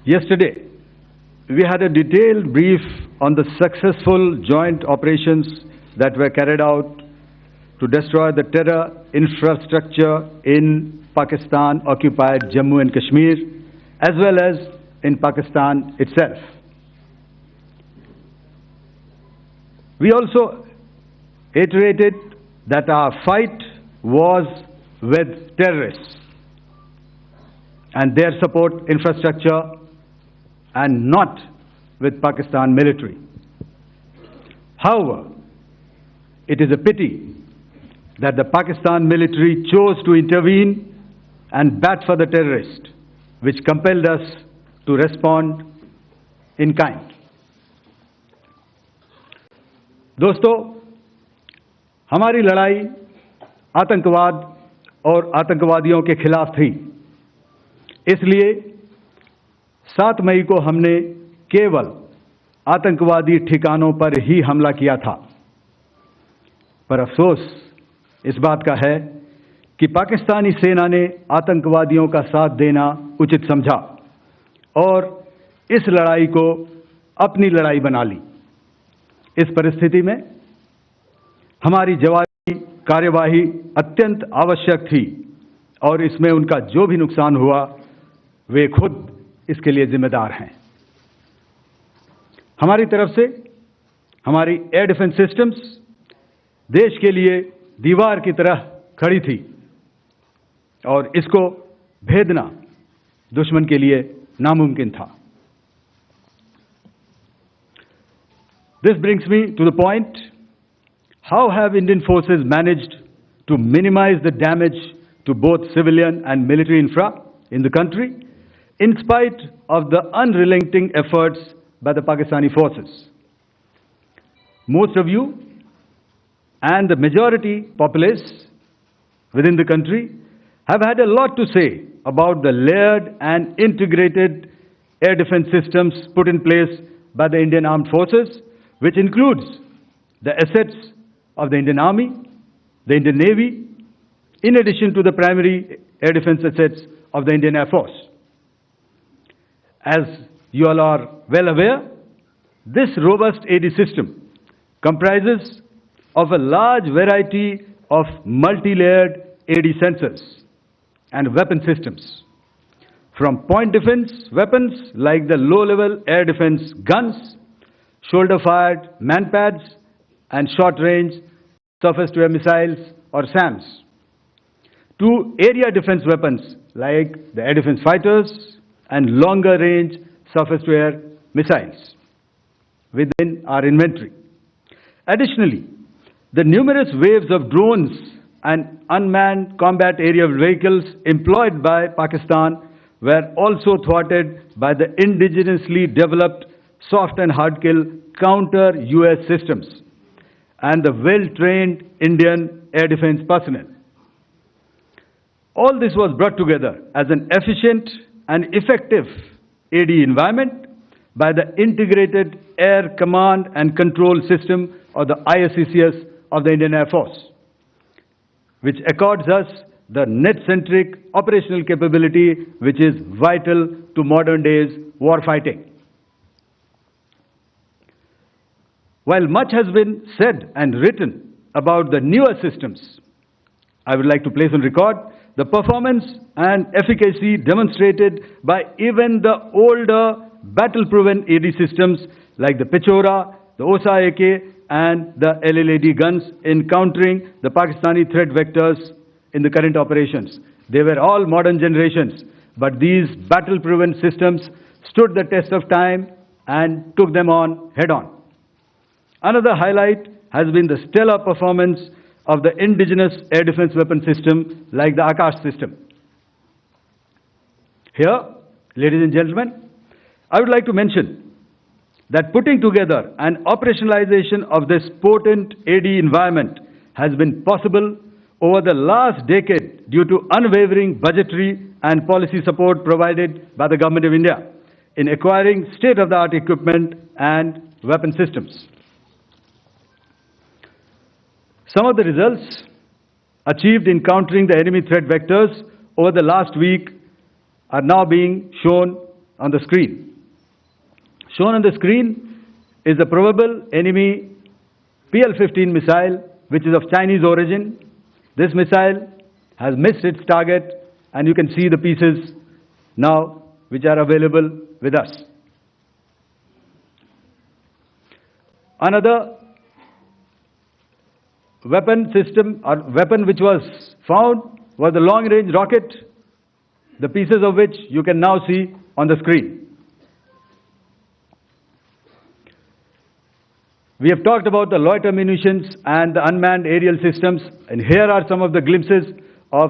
Yesterday, we had a detailed brief on the successful joint operations that were carried out to destroy the terror infrastructure in Pakistan-occupied Jammu and Kashmir, as well as in Pakistan itself. We also iterated that our fight was with terrorists and their support infrastructure and not with Pakistan military. However, it is a pity that the Pakistan military chose to intervene and bat for the terrorist, which compelled us to respond in kind. दोस्तों, हमारी लड़ाई आतंकवाद और आतंकवादियों के खिलाफ थी। इसलिए 7 मई को हमने केवल आतंकवादी ठिकानों पर ही हमला किया था। पर अफसोस इस बात का है कि पाकिस्तानी सेना ने आतंकवादियों का साथ देना उचित समझा और इस लड़ाई को अपनी लड़ाई बना ली। इस परिस्थिति में हमारी जवाबी कार्यवाही अत्यंत आवश्यक थी और इसमें उनका जो भी नुकसान हुआ वे खुद इसके लिए जिम्मेदार हैं। हमारी तरफ से हमारी एयर डिफेंस सिस्टम्स देश के लिए दीवार की तरह खड़ी थी और इसको भेदना दुश्मन के लिए नामुमकिन था। This brings me to the point, how have Indian forces managed to minimize the damage to both civilian and military infra in the country, in spite of the unrelenting efforts by the Pakistani forces? Most of you and the majority populace within the country have had a lot to say about the layered and integrated air defense systems put in place by the Indian Armed Forces, which includes the assets of the Indian Army, the Indian Navy, in addition to the primary air defense assets of the Indian Air Force. As you all are well aware, this robust AD system comprises of a large variety of multi-layered AD sensors and weapon systems, from point defense weapons like the low-level air defense guns, shoulder-fired manpads, and short-range surface-to-air missiles or SAMs, to area defense weapons like the air defense fighters and longer-range surface-to-air missiles within our inventory. Additionally, the numerous waves of drones and unmanned combat aerial vehicles employed by Pakistan were also thwarted by the indigenously developed soft and hard kill counter-US systems and the well-trained Indian air defense personnel. All this was brought together as an efficient and effective AD environment by the Integrated Air Command and Control System, or the ISCCS of the Indian Air Force, which accords us the net-centric operational capability which is vital to modern days warfighting. While much has been said and written about the newer systems, I would like to place on record the performance and efficacy demonstrated by even the older battle-proven AD systems like the Pechora, the OSA AK, and the LLAD guns in countering the Pakistani threat vectors in the current operations. They were all modern generations, but these battle-proven systems stood the test of time and took them on head-on. Another highlight has been the stellar performance of the indigenous air defense weapon system like the Akash system. Here, ladies and gentlemen, I would like to mention that putting together and operationalization of this potent AD environment has been possible over the last decade due to unwavering budgetary and policy support provided by the Government of India in acquiring state-of-the-art equipment and weapon systems. Some of the results achieved in countering the enemy threat vectors over the last week are now being shown on the screen. Shown on the screen is the probable enemy PL-15 missile, which is of Chinese origin. This missile has missed its target, and you can see the pieces now which are available with us. Another weapon system or weapon which was found was the long-range rocket, the pieces of which you can now see on the screen. We have talked about the loiter munitions and the unmanned aerial systems, and here are some of the glimpses of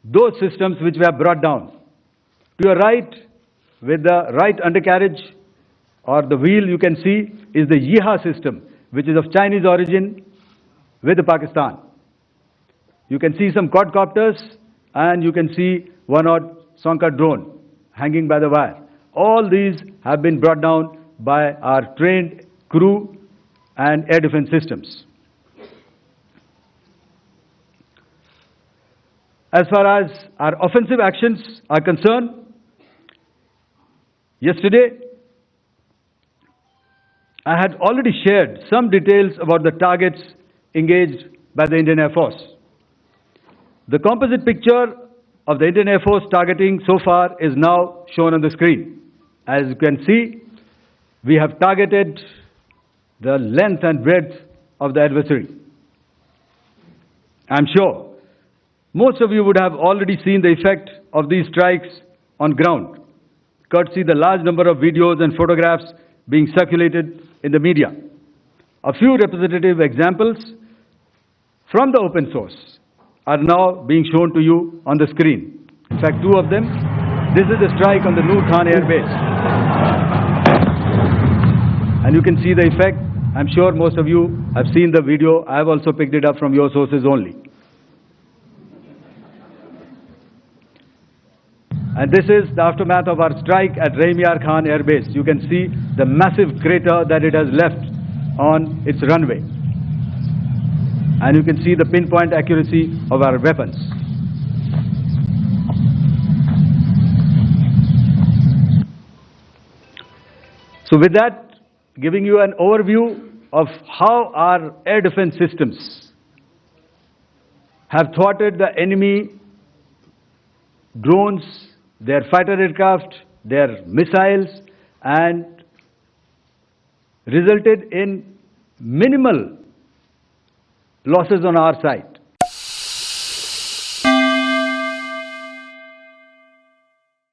those systems which we have brought down. To your right, with the right undercarriage or the wheel, you can see is the Yeeha system, which is of Chinese origin with Pakistan. You can see some quadcopters, and you can see one odd Sonka drone hanging by the wire. All these have been brought down by our trained crew and air defense systems. As far as our offensive actions are concerned, yesterday I had already shared some details about the targets engaged by the Indian Air Force. The composite picture of the Indian Air Force targeting so far is now shown on the screen. As you can see, we have targeted the length and breadth of the adversary. I'm sure most of you would have already seen the effect of these strikes on ground, courtesy the large number of videos and photographs being circulated in the media. A few representative examples from the open source are now being shown to you on the screen. In fact, two of them. This is the strike on the Noor Khan Airbase. And you can see the effect. I'm sure most of you have seen the video. I have also picked it up from your sources only. And this is the aftermath of our strike at Rahim Khan Airbase. You can see the massive crater that it has left on its runway. And you can see the pinpoint accuracy of our weapons. So with that, giving you an overview of how our air defense systems have thwarted the enemy drones, their fighter aircraft, their missiles, and resulted in minimal losses on our side.